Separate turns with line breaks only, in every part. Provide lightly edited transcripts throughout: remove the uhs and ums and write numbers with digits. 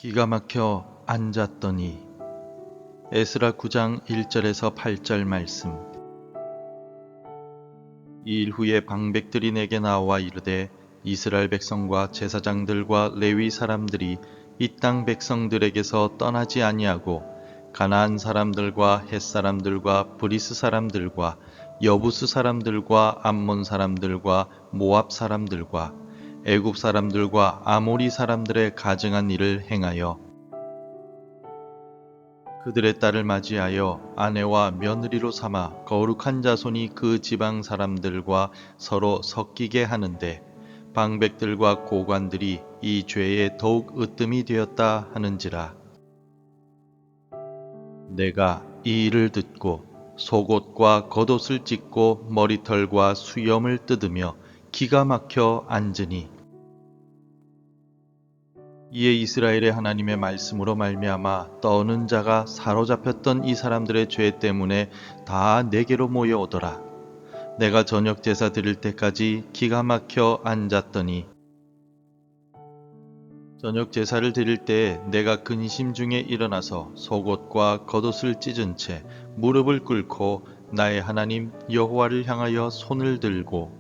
기가 막혀 앉았더니. 에스라 9장 1절에서 8절 말씀. 이 일 후에 방백들이 내게 나와 이르되 이스라엘 백성과 제사장들과 레위 사람들이 이 땅 백성들에게서 떠나지 아니하고 가나안 사람들과 헷 사람들과 브리스 사람들과 여부스 사람들과 암몬 사람들과 모압 사람들과 애굽 사람들과 아모리 사람들의 가증한 일을 행하여 그들의 딸을 맞이하여 아내와 며느리로 삼아 거룩한 자손이 그 지방 사람들과 서로 섞이게 하는데 방백들과 고관들이 이 죄에 더욱 으뜸이 되었다 하는지라. 내가 이 일을 듣고 속옷과 겉옷을 찢고 머리털과 수염을 뜯으며 기가 막혀 앉으니. 이에 이스라엘의 하나님의 말씀으로 말미암아 떠오는 자가 사로잡혔던 이 사람들의 죄 때문에 다 내게로 모여오더라. 내가 저녁 제사 드릴 때까지 기가 막혀 앉았더니 저녁 제사를 드릴 때에 내가 근심 중에 일어나서 속옷과 겉옷을 찢은 채 무릎을 꿇고 나의 하나님 여호와를 향하여 손을 들고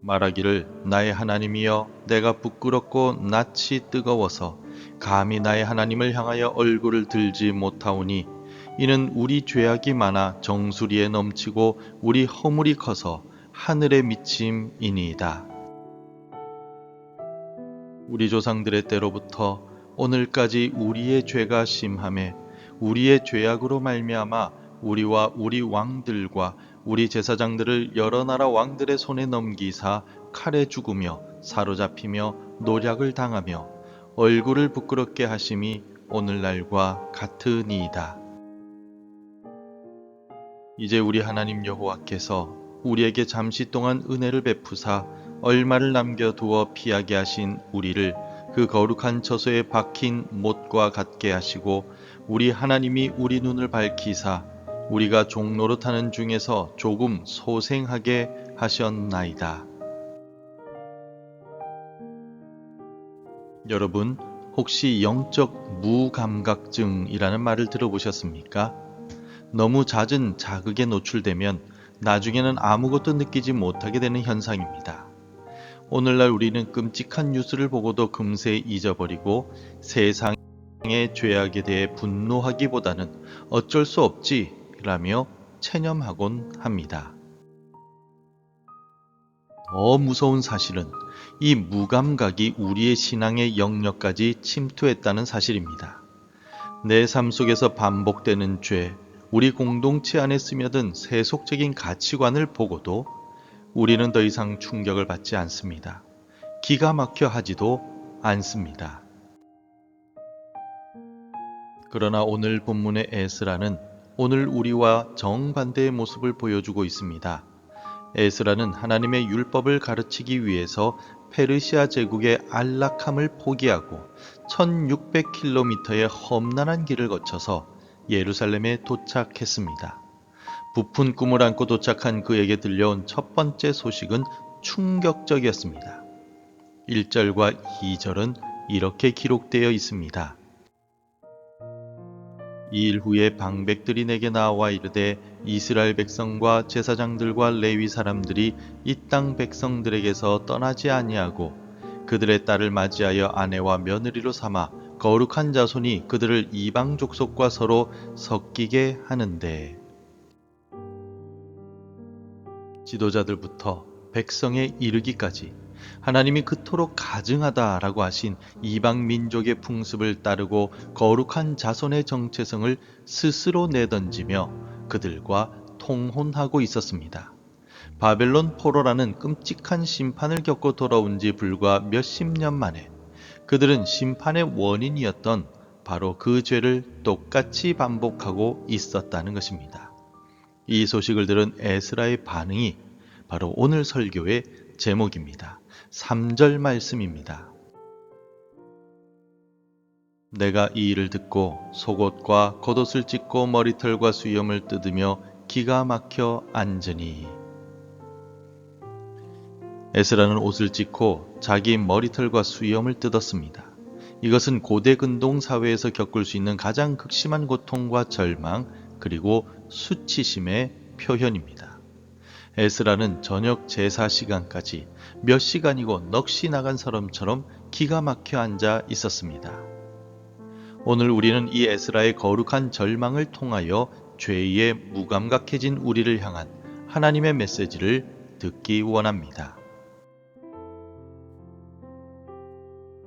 말하기를 나의 하나님이여 내가 부끄럽고 낯이 뜨거워서 감히 나의 하나님을 향하여 얼굴을 들지 못하오니 이는 우리 죄악이 많아 정수리에 넘치고 우리 허물이 커서 하늘에 미침이니이다. 우리 조상들의 때로부터 오늘까지 우리의 죄가 심하매 우리의 죄악으로 말미암아 우리와 우리 왕들과 우리 제사장들을 여러 나라 왕들의 손에 넘기사 칼에 죽으며 사로잡히며 노략을 당하며 얼굴을 부끄럽게 하심이 오늘날과 같으니이다. 이제 우리 하나님 여호와께서 우리에게 잠시 동안 은혜를 베푸사 얼마를 남겨두어 피하게 하신 우리를 그 거룩한 처소에 박힌 못과 같게 하시고 우리 하나님이 우리 눈을 밝히사 우리가 종노릇하는 중에서 조금 소생하게 하셨나이다. 여러분, 혹시 영적 무감각증이라는 말을 들어보셨습니까? 너무 잦은 자극에 노출되면 나중에는 아무것도 느끼지 못하게 되는 현상입니다. 오늘날 우리는 끔찍한 뉴스를 보고도 금세 잊어버리고 세상의 죄악에 대해 분노하기보다는 어쩔 수 없지 라며 체념하곤 합니다. 더 무서운 사실은 이 무감각이 우리의 신앙의 영역까지 침투했다는 사실입니다. 내 삶 속에서 반복되는 죄, 우리 공동체 안에 스며든 세속적인 가치관을 보고도 우리는 더 이상 충격을 받지 않습니다. 기가 막혀 하지도 않습니다. 그러나 오늘 본문의 에스라는 오늘 우리와 정반대의 모습을 보여주고 있습니다. 에스라는 하나님의 율법을 가르치기 위해서 페르시아 제국의 안락함을 포기하고 1600km의 험난한 길을 거쳐서 예루살렘에 도착했습니다. 부푼 꿈을 안고 도착한 그에게 들려온 첫 번째 소식은 충격적이었습니다. 1절과 2절은 이렇게 기록되어 있습니다. 이 일 후에 방백들이 내게 나와 이르되 이스라엘 백성과 제사장들과 레위 사람들이 이 땅 백성들에게서 떠나지 아니하고 그들의 딸을 맞이하여 아내와 며느리로 삼아 거룩한 자손이 그들을 이방 족속과 서로 섞이게 하는데. 지도자들부터 백성에 이르기까지 하나님이 그토록 가증하다라고 하신 이방 민족의 풍습을 따르고 거룩한 자손의 정체성을 스스로 내던지며 그들과 통혼하고 있었습니다. 바벨론 포로라는 끔찍한 심판을 겪고 돌아온 지 불과 몇십 년 만에 그들은 심판의 원인이었던 바로 그 죄를 똑같이 반복하고 있었다는 것입니다. 이 소식을 들은 에스라의 반응이 바로 오늘 설교의 제목입니다. 3절 말씀입니다. 내가 이 일을 듣고 속옷과 겉옷을 찢고 머리털과 수염을 뜯으며 기가 막혀 앉으니. 에스라는 옷을 찢고 자기 머리털과 수염을 뜯었습니다. 이것은 고대 근동 사회에서 겪을 수 있는 가장 극심한 고통과 절망, 그리고 수치심의 표현입니다. 에스라는 저녁 제사 시간까지 몇 시간이고 넋이 나간 사람처럼 기가 막혀 앉아 있었습니다. 오늘 우리는 이 에스라의 거룩한 절망을 통하여 죄에 무감각해진 우리를 향한 하나님의 메시지를 듣기 원합니다.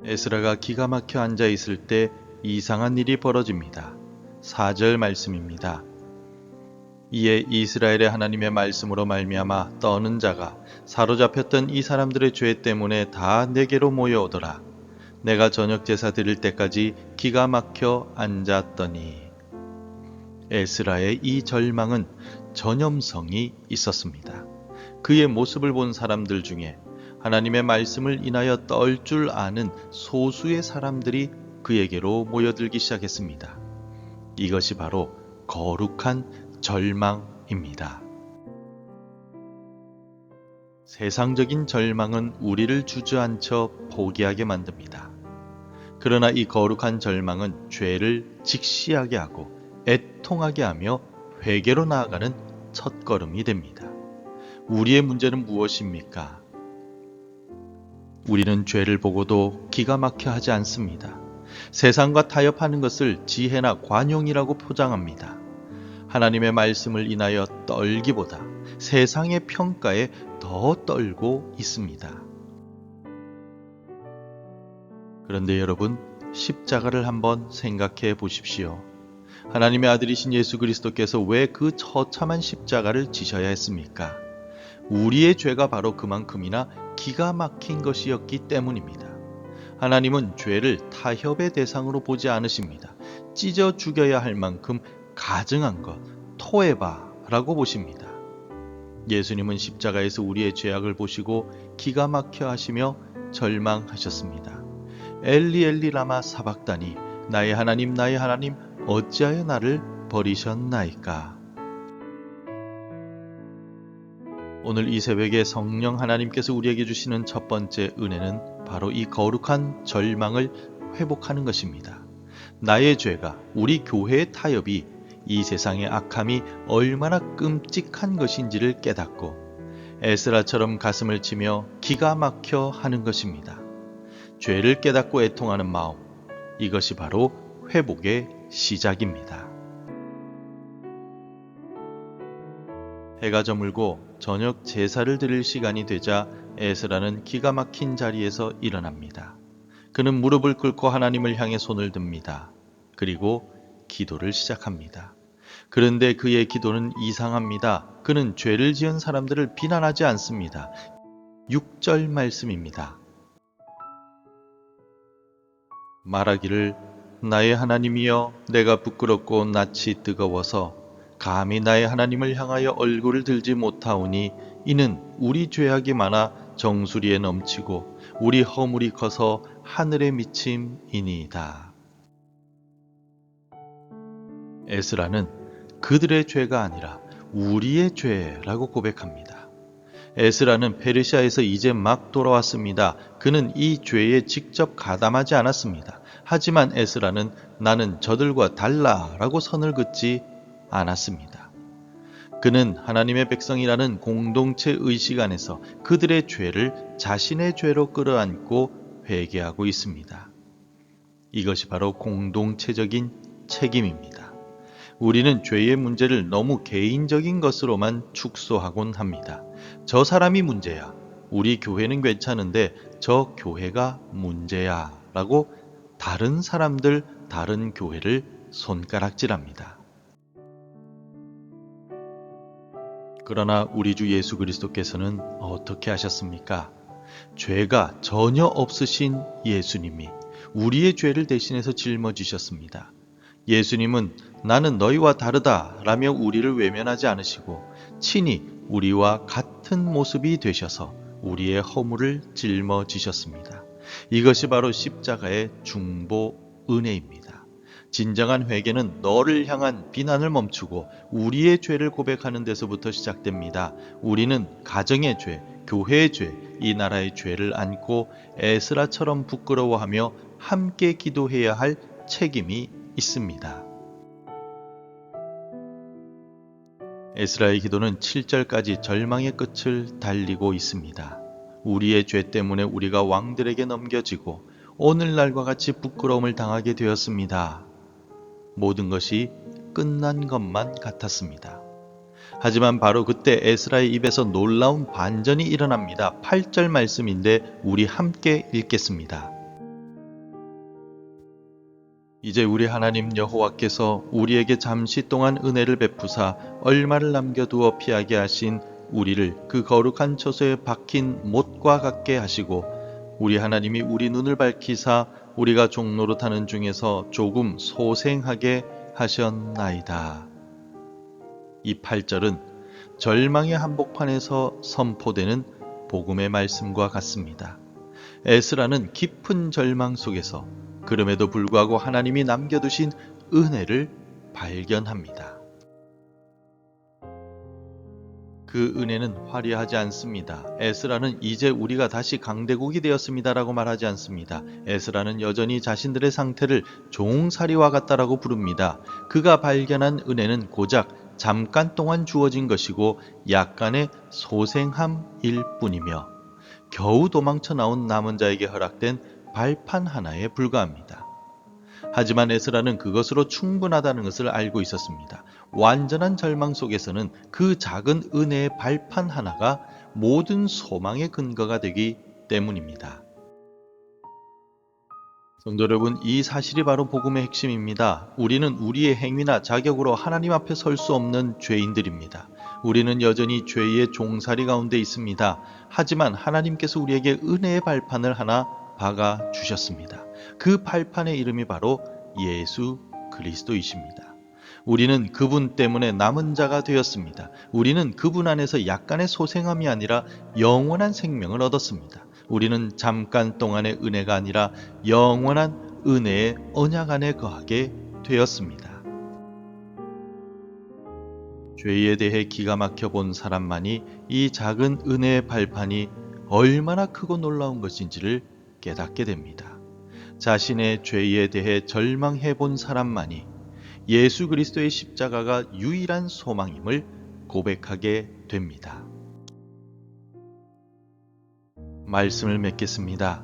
에스라가 기가 막혀 앉아 있을 때 이상한 일이 벌어집니다. 4절 말씀입니다. 이에 이스라엘의 하나님의 말씀으로 말미암아 떠는 자가 사로잡혔던 이 사람들의 죄 때문에 다 내게로 모여오더라. 내가 저녁 제사 드릴 때까지 기가 막혀 앉았더니. 에스라의 이 절망은 전염성이 있었습니다. 그의 모습을 본 사람들 중에 하나님의 말씀을 인하여 떨 줄 아는 소수의 사람들이 그에게로 모여들기 시작했습니다. 이것이 바로 거룩한 절망입니다. 세상적인 절망은 우리를 주저앉혀 포기하게 만듭니다. 그러나 이 거룩한 절망은 죄를 직시하게 하고 애통하게 하며 회개로 나아가는 첫걸음이 됩니다. 우리의 문제는 무엇입니까? 우리는 죄를 보고도 기가 막혀 하지 않습니다. 세상과 타협하는 것을 지혜나 관용이라고 포장합니다. 하나님의 말씀을 인하여 떨기보다 세상의 평가에 더 떨고 있습니다. 그런데 여러분, 십자가를 한번 생각해 보십시오. 하나님의 아들이신 예수 그리스도께서 왜 그 처참한 십자가를 지셔야 했습니까? 우리의 죄가 바로 그만큼이나 기가 막힌 것이었기 때문입니다. 하나님은 죄를 타협의 대상으로 보지 않으십니다. 찢어 죽여야 할 만큼 가증한 것, 토해봐라고 보십니다. 예수님은 십자가에서 우리의 죄악을 보시고 기가 막혀 하시며 절망하셨습니다. 엘리 엘리 라마 사박다니, 나의 하나님 어찌하여 나를 버리셨나이까. 오늘 이 새벽에 성령 하나님께서 우리에게 주시는 첫 번째 은혜는 바로 이 거룩한 절망을 회복하는 것입니다. 나의 죄가, 우리 교회의 타협이, 이 세상의 악함이 얼마나 끔찍한 것인지를 깨닫고 에스라처럼 가슴을 치며 기가 막혀 하는 것입니다. 죄를 깨닫고 애통하는 마음, 이것이 바로 회복의 시작입니다. 해가 저물고 저녁 제사를 드릴 시간이 되자 에스라는 기가 막힌 자리에서 일어납니다. 그는 무릎을 꿇고 하나님을 향해 손을 듭니다. 그리고 기도를 시작합니다. 그런데 그의 기도는 이상합니다. 그는 죄를 지은 사람들을 비난하지 않습니다. 6절 말씀입니다. 말하기를 나의 하나님이여, 내가 부끄럽고 낯이 뜨거워서 감히 나의 하나님을 향하여 얼굴을 들지 못하오니 이는 우리 죄악이 많아 정수리에 넘치고 우리 허물이 커서 하늘에 미침이니이다. 에스라는 그들의 죄가 아니라 우리의 죄라고 고백합니다. 에스라는 페르시아에서 이제 막 돌아왔습니다. 그는 이 죄에 직접 가담하지 않았습니다. 하지만 에스라는 나는 저들과 달라라고 선을 긋지 않았습니다. 그는 하나님의 백성이라는 공동체 의식 안에서 그들의 죄를 자신의 죄로 끌어안고 회개하고 있습니다. 이것이 바로 공동체적인 책임입니다. 우리는 죄의 문제를 너무 개인적인 것으로만 축소하곤 합니다. 저 사람이 문제야. 우리 교회는 괜찮은데 저 교회가 문제야. 라고 다른 사람들, 다른 교회를 손가락질합니다. 그러나 우리 주 예수 그리스도께서는 어떻게 하셨습니까? 죄가 전혀 없으신 예수님이 우리의 죄를 대신해서 짊어지셨습니다. 예수님은 나는 너희와 다르다 라며 우리를 외면하지 않으시고 친히 우리와 같은 모습이 되셔서 우리의 허물을 짊어지셨습니다. 이것이 바로 십자가의 중보 은혜입니다. 진정한 회개는 너를 향한 비난을 멈추고 우리의 죄를 고백하는 데서부터 시작됩니다. 우리는 가정의 죄, 교회의 죄, 이 나라의 죄를 안고 에스라처럼 부끄러워하며 함께 기도해야 할 책임이 있습니다. 에스라의 기도는 7절까지 절망의 끝을 달리고 있습니다. 우리의 죄 때문에 우리가 왕들에게 넘겨지고 오늘날과 같이 부끄러움을 당하게 되었습니다. 모든 것이 끝난 것만 같았습니다. 하지만 바로 그때 에스라의 입에서 놀라운 반전이 일어납니다. 8절 말씀인데 우리 함께 읽겠습니다. 이제 우리 하나님 여호와께서 우리에게 잠시 동안 은혜를 베푸사 얼마를 남겨두어 피하게 하신 우리를 그 거룩한 처소에 박힌 못과 같게 하시고 우리 하나님이 우리 눈을 밝히사 우리가 종로로 타는 중에서 조금 소생하게 하셨나이다. 이 8절은 절망의 한복판에서 선포되는 복음의 말씀과 같습니다. 에스라는 깊은 절망 속에서 그럼에도 불구하고 하나님이 남겨두신 은혜를 발견합니다. 그 은혜는 화려하지 않습니다. 에스라는 이제 우리가 다시 강대국이 되었습니다라고 말하지 않습니다. 에스라는 여전히 자신들의 상태를 종살이와 같다라고 부릅니다. 그가 발견한 은혜는 고작 잠깐 동안 주어진 것이고 약간의 소생함일 뿐이며 겨우 도망쳐 나온 남은 자에게 허락된 발판 하나에 불과합니다. 하지만 에스라는 그것으로 충분하다는 것을 알고 있었습니다. 완전한 절망 속에서는 그 작은 은혜의 발판 하나가 모든 소망의 근거가 되기 때문입니다. 성도 여러분, 이 사실이 바로 복음의 핵심입니다. 우리는 우리의 행위나 자격으로 하나님 앞에 설 수 없는 죄인들입니다. 우리는 여전히 죄의 종살이 가운데 있습니다. 하지만 하나님께서 우리에게 은혜의 발판을 하나 박아 주셨습니다. 그 발판의 이름이 바로 예수 그리스도이십니다. 우리는 그분 때문에 남은 자가 되었습니다. 우리는 그분 안에서 약간의 소생함이 아니라 영원한 생명을 얻었습니다. 우리는 잠깐 동안의 은혜가 아니라 영원한 은혜의 언약 안에 거하게 되었습니다. 죄에 대해 기가 막혀 본 사람만이 이 작은 은혜의 발판이 얼마나 크고 놀라운 것인지를 깨닫게 됩니다. 자신의 죄에 대해 절망해 본 사람만이 예수 그리스도의 십자가가 유일한 소망임을 고백하게 됩니다. 말씀을 맺겠습니다.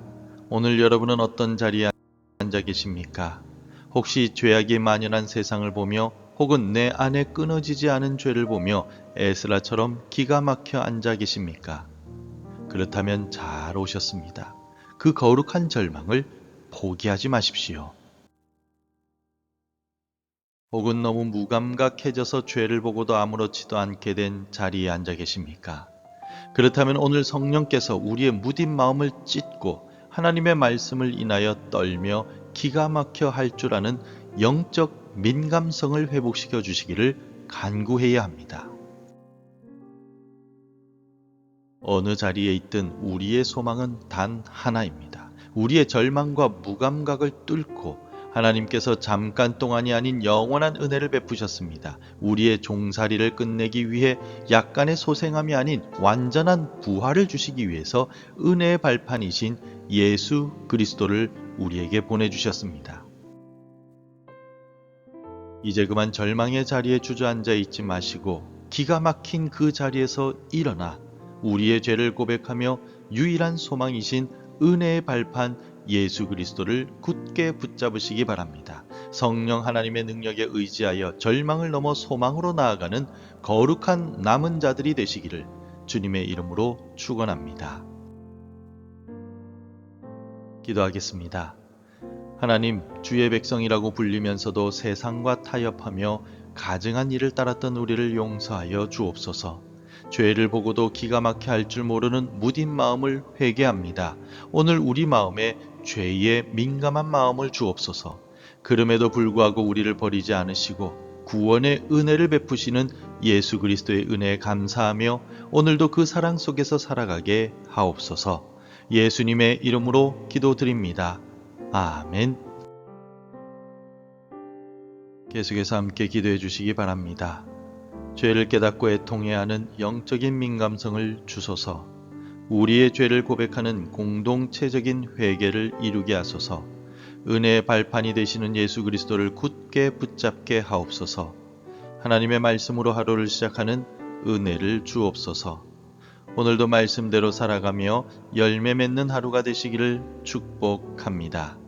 오늘 여러분은 어떤 자리에 앉아 계십니까? 혹시 죄악이 만연한 세상을 보며 혹은 내 안에 끊어지지 않은 죄를 보며 에스라처럼 기가 막혀 앉아 계십니까? 그렇다면 잘 오셨습니다. 그 거룩한 절망을 포기하지 마십시오. 혹은 너무 무감각해져서 죄를 보고도 아무렇지도 않게 된 자리에 앉아 계십니까? 그렇다면 오늘 성령께서 우리의 무딘 마음을 찢고 하나님의 말씀을 인하여 떨며 기가 막혀 할 줄 아는 영적 민감성을 회복시켜 주시기를 간구해야 합니다. 어느 자리에 있든 우리의 소망은 단 하나입니다. 우리의 절망과 무감각을 뚫고 하나님께서 잠깐 동안이 아닌 영원한 은혜를 베푸셨습니다. 우리의 종살이를 끝내기 위해 약간의 소생함이 아닌 완전한 부활을 주시기 위해서 은혜의 발판이신 예수 그리스도를 우리에게 보내주셨습니다. 이제 그만 절망의 자리에 주저앉아 있지 마시고 기가 막힌 그 자리에서 일어나 우리의 죄를 고백하며 유일한 소망이신 은혜의 발판 예수 그리스도를 굳게 붙잡으시기 바랍니다. 성령 하나님의 능력에 의지하여 절망을 넘어 소망으로 나아가는 거룩한 남은 자들이 되시기를 주님의 이름으로 축원합니다. 기도하겠습니다. 하나님, 주의 백성이라고 불리면서도 세상과 타협하며 가증한 일을 따랐던 우리를 용서하여 주옵소서. 죄를 보고도 기가 막혀 할 줄 모르는 무딘 마음을 회개합니다. 오늘 우리 마음에 죄에 민감한 마음을 주옵소서. 그럼에도 불구하고 우리를 버리지 않으시고 구원의 은혜를 베푸시는 예수 그리스도의 은혜에 감사하며 오늘도 그 사랑 속에서 살아가게 하옵소서. 예수님의 이름으로 기도드립니다. 아멘. 계속해서 함께 기도해 주시기 바랍니다. 죄를 깨닫고 애통해야 하는 영적인 민감성을 주소서. 우리의 죄를 고백하는 공동체적인 회개를 이루게 하소서. 은혜의 발판이 되시는 예수 그리스도를 굳게 붙잡게 하옵소서. 하나님의 말씀으로 하루를 시작하는 은혜를 주옵소서. 오늘도 말씀대로 살아가며 열매 맺는 하루가 되시기를 축복합니다.